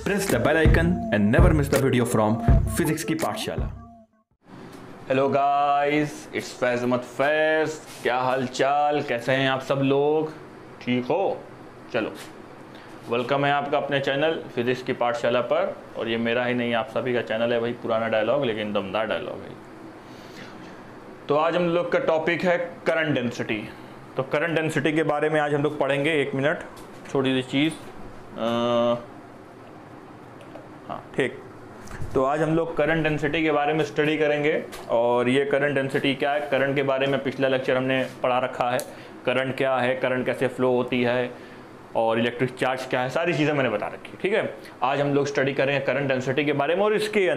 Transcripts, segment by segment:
Press the bell icon and never miss the video from Physics की पाठशाला। Hello guys, it's फैज़ अहमद फैज़। क्या हाल चाल, कैसे हैं आप सब लोग? ठीक हो? चलो, वेलकम है आपका अपने चैनल फिजिक्स की पाठशाला पर। और ये मेरा ही नहीं, आप सभी का चैनल है। वही पुराना डायलॉग, लेकिन दमदार डायलॉग है। तो आज हम लोग का टॉपिक है करंट डेंसिटी। तो करंट डेंसिटी के बारे में आज हम लोग पढ़ेंगे। एक मिनट, छोटी सी चीज़। हाँ, ठीक। तो आज हम लोग करंट डेंसिटी के बारे में स्टडी करेंगे। और ये करंट डेंसिटी क्या है, करंट के बारे में पिछला लेक्चर हमने पढ़ा रखा है। करंट क्या है, करंट कैसे फ्लो होती है, और इलेक्ट्रिक चार्ज क्या है, सारी चीज़ें मैंने बता रखी है। ठीक है, आज हम लोग स्टडी करेंगे करंट डेंसिटी के बारे में। और इसके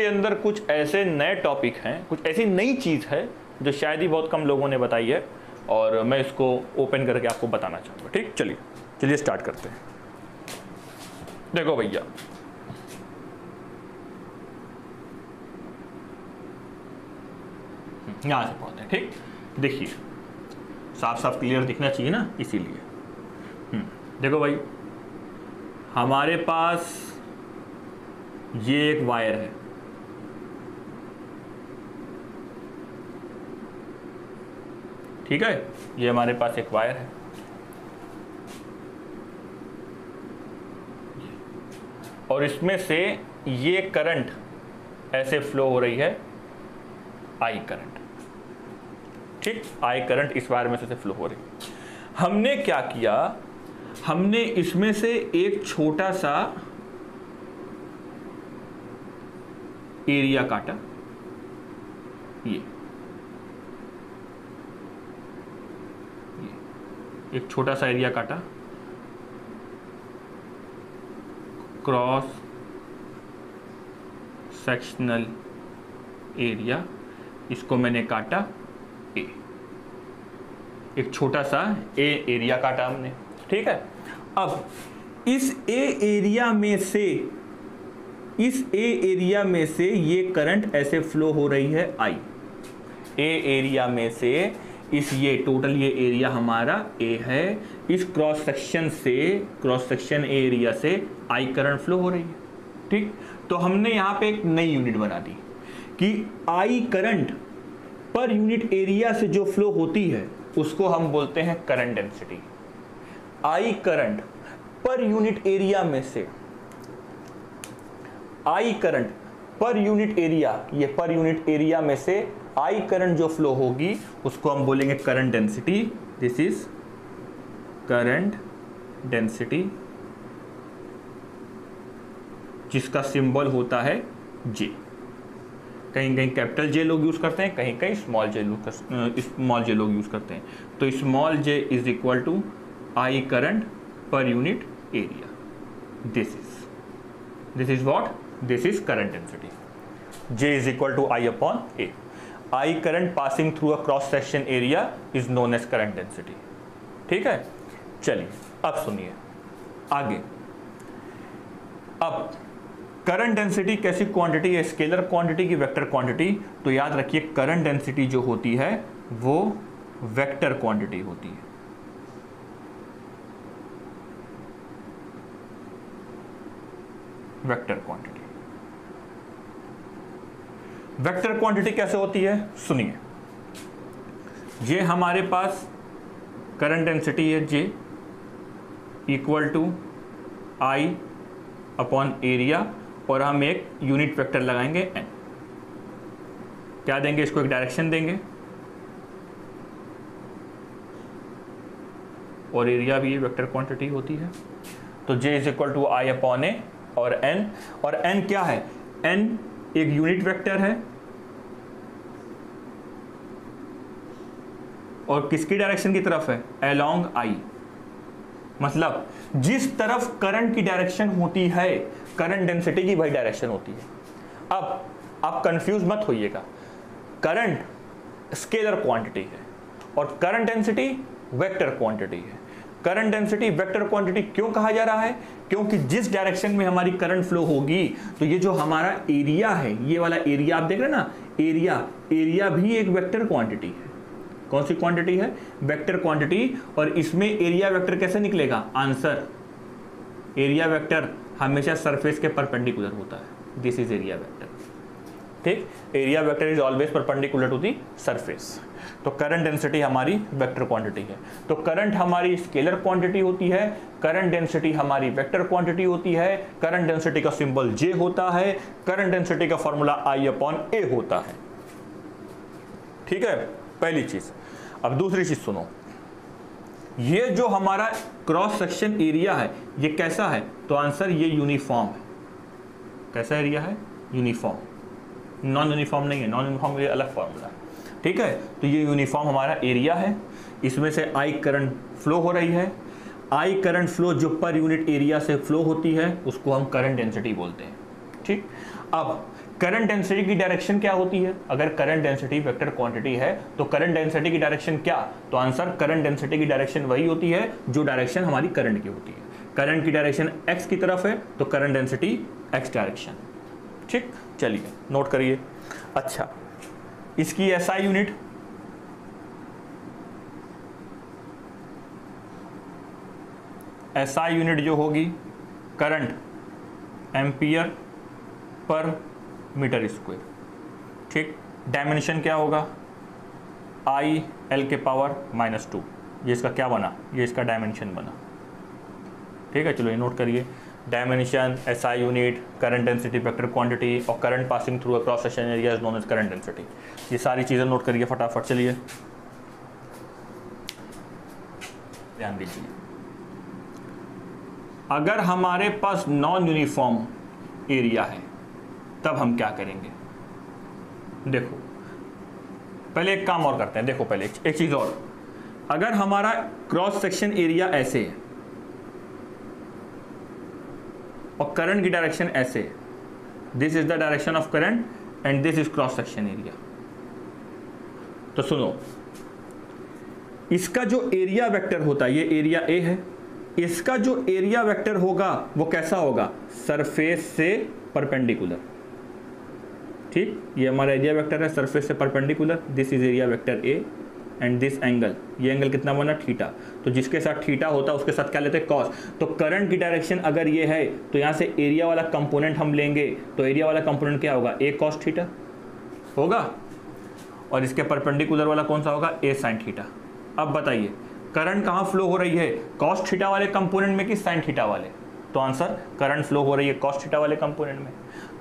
अंदर कुछ ऐसे नए टॉपिक हैं, कुछ ऐसी नई चीज़ है जो शायद ही बहुत कम लोगों ने बताई है, और मैं इसको ओपन करके आपको बताना चाहूँगा। ठीक, चलिए स्टार्ट करते हैं। देखो भैया, यहाँ से पढ़ते हैं। ठीक, देखिए, साफ साफ क्लियर दिखना चाहिए ना, इसीलिए। देखो भाई, हमारे पास ये एक वायर है। ठीक है, ये हमारे पास एक वायर है। और इसमें से ये करंट ऐसे फ्लो हो रही है, आई करंट। ठीक, आई करंट इस वायर में से फ्लो हो रही है। हमने क्या किया, हमने इसमें से एक छोटा सा एरिया काटा। ये एक छोटा सा एरिया काटा, क्रॉस सेक्शनल एरिया, इसको मैंने काटा ए। एक छोटा सा ए एरिया काटा हमने। ठीक है, अब इस ए एरिया में से ये करंट ऐसे फ्लो हो रही है, आई। ए एरिया में से ये टोटल ये एरिया हमारा ए है, इस क्रॉस सेक्शन एरिया से आई करंट फ्लो हो रही है। ठीक, तो हमने यहाँ पे एक नई यूनिट बना दी कि आई करंट पर यूनिट एरिया से जो फ्लो होती है उसको हम बोलते हैं करंट डेंसिटी। आई करंट पर यूनिट एरिया में से, आई करंट पर यूनिट एरिया, ये पर यूनिट एरिया में से आई करंट जो फ्लो होगी उसको हम बोलेंगे current density. This is current density, जिसका सिंबल होता है जे। कहीं कहीं कैपिटल जे लोग यूज करते हैं, कहीं कहीं स्मॉल जे लोग यूज करते हैं। तो small J is equal to I current per unit area. This is what, this is current density. J is equal to I upon A. I current passing through a cross section area is known as current density. ठीक है, चलिए अब सुनिए आगे। अब current density कैसी quantity है, scalar quantity की वेक्टर क्वांटिटी? तो याद रखिए, करंट डेंसिटी जो होती है वो वेक्टर क्वांटिटी होती है। वेक्टर क्वांटिटी, वेक्टर क्वांटिटी कैसे होती है, सुनिए। ये हमारे पास करंट डेंसिटी है J, equal to I upon area, और हम एक यूनिट वेक्टर लगाएंगे एन। क्या देंगे इसको, एक डायरेक्शन देंगे, और एरिया भी वेक्टर क्वांटिटी होती है। तो J is equal to I upon A और एन। और एन क्या है, एन एक यूनिट वेक्टर है, और किसकी डायरेक्शन की तरफ है, अलोंग आई। मतलब जिस तरफ करंट की डायरेक्शन होती है, करंट डेंसिटी की वही डायरेक्शन होती है। अब आप कंफ्यूज मत होइएगा, करंट स्केलर क्वांटिटी है और करंट डेंसिटी वेक्टर क्वांटिटी है। करंट डेंसिटी वेक्टर क्वांटिटी क्यों कहा जा रहा है, क्योंकि जिस डायरेक्शन में हमारी करंट फ्लो होगी, तो ये जो हमारा एरिया है, ये वाला एरिया आप देख रहे हैं ना, एरिया भी एक वेक्टर क्वांटिटी है। कौन सी क्वांटिटी है? Vector quantity. और इसमें एरिया वेक्टर कैसे निकलेगा? आंसर एरिया वेक्टर हमेशा सरफेस के परपेंडिकुलर होता है, दिस इज एरिया वेक्टर। ठीक, area vector is always perpendicular to the surface. तो करंट डेंसिटी हमारी वेक्टर क्वांटिटी है। तो करंट हमारी स्केलर क्वांटिटी होती है, करंट डेंसिटी हमारी वेक्टर क्वांटिटी होती है, करंट डेंसिटी का सिंबल J होता है, करंट डेंसिटी का फॉर्मूला I/A होता है। ठीक है, पहली चीज। अब दूसरी चीज सुनो, ये जो हमारा क्रॉस सेक्शन एरिया है ये कैसा है? तो आंसर ये यूनिफॉर्म है। कैसा एरिया है? यूनिफॉर्म, नॉन यूनिफॉर्म नहीं है, नॉन यूनिफॉर्म ये अलग फॉर्मूला है। ठीक है, तो ये यूनिफॉर्म हमारा एरिया है, इसमें से I करंट फ्लो हो रही है। I करंट फ्लो जो पर यूनिट एरिया से फ्लो होती है उसको हम करंट डेंसिटी बोलते हैं। ठीक, अब करंट डेंसिटी की डायरेक्शन क्या होती है? अगर करंट डेंसिटी वेक्टर क्वांटिटी है तो करंट डेंसिटी की डायरेक्शन क्या? तो आंसर करंट डेंसिटी की डायरेक्शन वही होती है जो डायरेक्शन हमारी करंट की होती है। करंट की डायरेक्शन x की तरफ है तो करंट डेंसिटी x डायरेक्शन। ठीक, चलिए नोट करिए। अच्छा, इसकी SI यूनिट SI यूनिट जो होगी current ampere per metre square. ठीक, डायमेंशन क्या होगा? I L के पावर -2। ये इसका क्या बना? ये इसका डायमेंशन बना। ठीक है, चलो ये नोट करिए। Dimension, SI unit, current density, vector quantity और current passing through a cross section area is known as current density. ये सारी चीज़ें नोट करिए फटाफट। चलिए ध्यान दीजिए, अगर हमारे पास नॉन यूनिफॉर्म एरिया है तब हम क्या करेंगे? देखो, पहले एक काम और करते हैं। देखो पहले एक चीज़ और, अगर हमारा क्रॉस सेक्शन एरिया ऐसे है और करंट की डायरेक्शन ऐसे, this is the direction of current and this is cross section area. तो सुनो, इसका जो एरिया वेक्टर होता है, ये एरिया ए है, इसका जो एरिया वेक्टर होगा वो कैसा होगा? सरफेस से परपेंडिकुलर। ठीक, ये हमारा एरिया वेक्टर है सरफेस से perpendicular, this is area vector A and this angle, ये एंगल कितना बना? थीटा। तो जिसके साथ थीटा होता है उसके साथ क्या लेते हैं? कॉस। तो करंट की डायरेक्शन अगर ये है तो यहाँ से एरिया वाला कंपोनेंट हम लेंगे, तो एरिया वाला कंपोनेंट क्या होगा? ए कॉस थीटा होगा, और इसके परपेंडिकुलर वाला कौन सा होगा? ए साइन थीटा। अब बताइए करंट कहाँ फ्लो हो रही है? कॉस थीटा वाले कंपोनेंट में कि साइन थीटा वाले? तो आंसर करंट फ्लो हो रही है कॉस थीटा वाले कंपोनेंट में।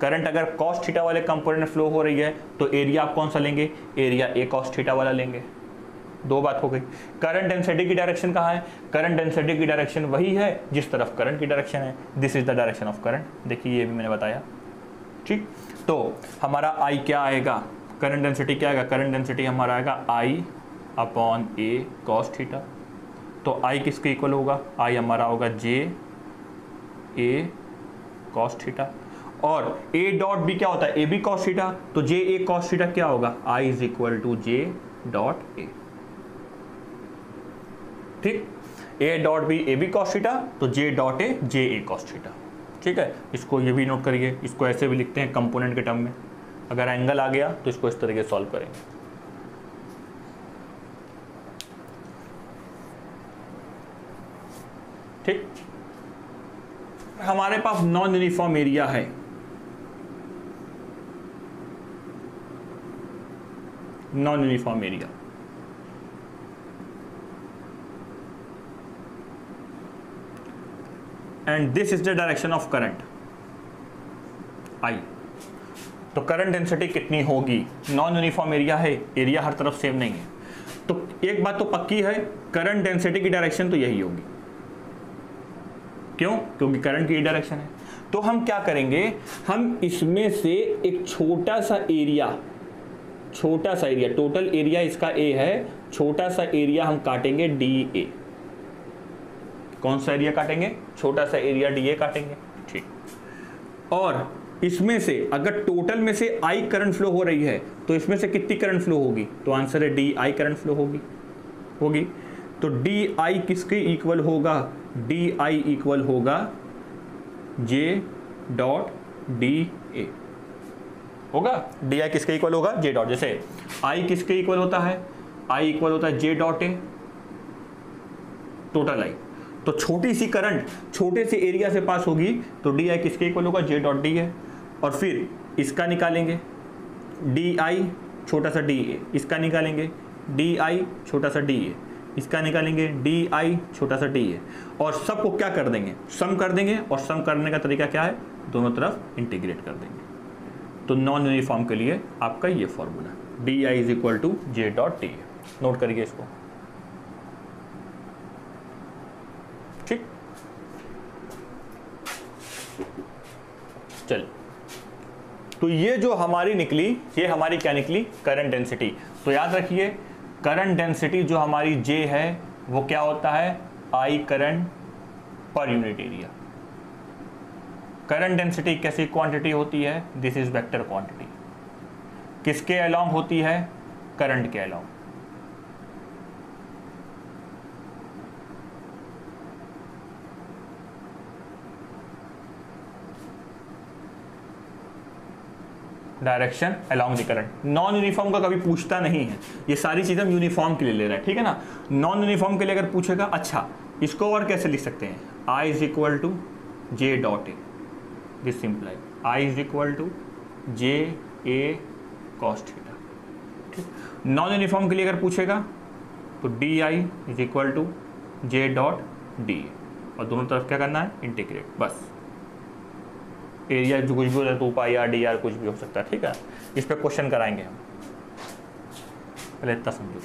करंट अगर कॉस थीटा वाले कंपोनेंट में फ्लो हो रही है तो एरिया आप कौन सा लेंगे? एरिया ए कॉस थीटा वाला लेंगे। दो बात हो गई। करंट डेंसिटी की डायरेक्शन कहाँ है? करंट डेंसिटी की डायरेक्शन वही है जिस तरफ करंट की डायरेक्शन है, this is the direction of current. देखिए ये भी मैंने बताया। ठीक, तो हमारा I क्या आएगा? करंट डेंसिटी क्या आएगा? करंट डेंसिटी हमारा आएगा I/A cos थीटा। तो I किसके इक्वल होगा? I हमारा होगा JA cos थीटा, और A डॉट B क्या होता है? AB cos theta. तो JA cos थीटा क्या होगा? I is equal to J dot A। ठीक, A dot B AB cos theta, तो J dot A JA cos theta. ठीक है, इसको ये भी नोट करिए, इसको ऐसे भी लिखते हैं कंपोनेंट के टर्म में। अगर एंगल आ गया तो इसको इस तरीके से सॉल्व करेंगे। ठीक, हमारे पास नॉन यूनिफॉर्म एरिया है, non uniform area, and this is the direction of current I। तो करंट डेंसिटी कितनी होगी? नॉन यूनिफॉर्म एरिया है, एरिया हर तरफ सेम नहीं है, तो एक बात तो पक्की है, करंट डेंसिटी की डायरेक्शन तो यही होगी। क्यों? क्योंकि करंट की डायरेक्शन है। तो हम क्या करेंगे? हम इसमें से एक छोटा सा एरिया, टोटल एरिया इसका A है, छोटा सा एरिया हम काटेंगे DA। कौन सा एरिया काटेंगे? छोटा सा एरिया DA काटेंगे। ठीक, और इसमें से अगर टोटल में से I करंट फ्लो हो रही है तो इसमें से कितनी करंट फ्लो होगी? तो आंसर है DI करंट फ्लो होगी। तो DI किसके इक्वल होगा? DI इक्वल होगा J डॉट DA होगा। DI किसके इक्वल होगा? J dot. जैसे I किसके इक्वल होता है? I इक्वल होता है J dot A total I। तो छोटी सी करंट छोटे से एरिया से पास होगी तो डी आई किसके इक्वल होगा, जे डॉट डी है। और फिर इसका निकालेंगे डी आई छोटा सा डी ए, इसका निकालेंगे डी आई छोटा सा डी ए, इसका निकालेंगे डी आई छोटा सा डी ए, और सबको क्या कर देंगे, सम कर देंगे। और सम करने का तरीका क्या है, दोनों तरफ इंटीग्रेट कर देंगे। तो नॉन यूनिफॉर्म के लिए आपका ये formula D I is equal to J dot D A, note करिए इसको, ठीक। चल, तो ये जो हमारी निकली, ये हमारी क्या निकली, करंट डेंसिटी। तो याद रखिए करंट डेंसिटी जो हमारी J है वो क्या होता है, I current per unit area. Current density कैसी क्वांटिटी होती है, दिस इज वेक्टर क्वांटिटी। किसके अलोंग होती है, करंट के along. Direction along the current. Non uniform का कभी पूछता नहीं है, ये सारी चीजें हम यूनिफॉर्म के लिए ले रहे हैं, ठीक है ना। नॉन यूनिफॉर्म के लिए अगर पूछेगा, अच्छा इसको और कैसे लिख सकते हैं, I is equal to J dot A, this simply I is equal to J A cos theta, ठीक। नॉन यूनिफॉर्म के लिए अगर पूछेगा तो D I is equal to J dot D A, और दोनों तरफ क्या करना है, इंटीग्रेट, बस। एरिया जो कुछ भी हो तो पाई आर डी आर कुछ भी हो सकता है, ठीक है। इस पर क्वेश्चन कराएंगे हम, पहले इतना समझो।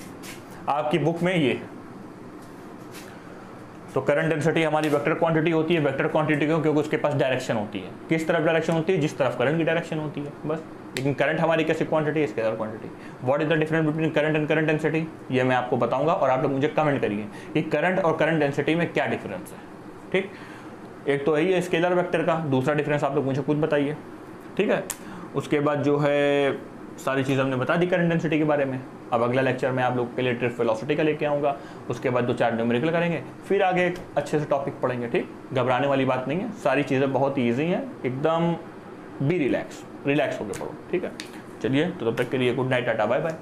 आपकी बुक में ये है, तो करंट डेंसिटी हमारी वेक्टर क्वांटिटी होती है। वेक्टर क्वांटिटी क्यों, क्योंकि उसके पास डायरेक्शन होती है। किस तरफ डायरेक्शन होती है, जिस तरफ करंट की डायरेक्शन होती है, बस। लेकिन करंट हमारी कैसी क्वांटिटी है, scalar quantity. What is the difference between current and current density, ये मैं आपको बताऊंगा, और आप लोग मुझे कमेंट करिए कि करंट और करंट डेंसिटी में क्या डिफरेंस है, ठीक। एक तो यही है स्केलर वेक्टर का, दूसरा डिफरेंस आप लोग मुझे खुद बताइए, ठीक है। उसके बाद जो है सारी चीज़ हमने बता दी करंट डेंसिटी के बारे में। अब अगला लेक्चर में आप लोग के लिए ड्रिफ्ट वेलोसिटी का लेके आऊँगा, उसके बाद 2-4 न्यूमेरिकल करेंगे, फिर आगे एक अच्छे से टॉपिक पढ़ेंगे, ठीक। घबराने वाली बात नहीं है, सारी चीज़ें बहुत ईजी हैं, एकदम बी रिलैक्स हो के पढ़ो, ठीक है। चलिए, तो तब तक के लिए good night, tata, bye bye.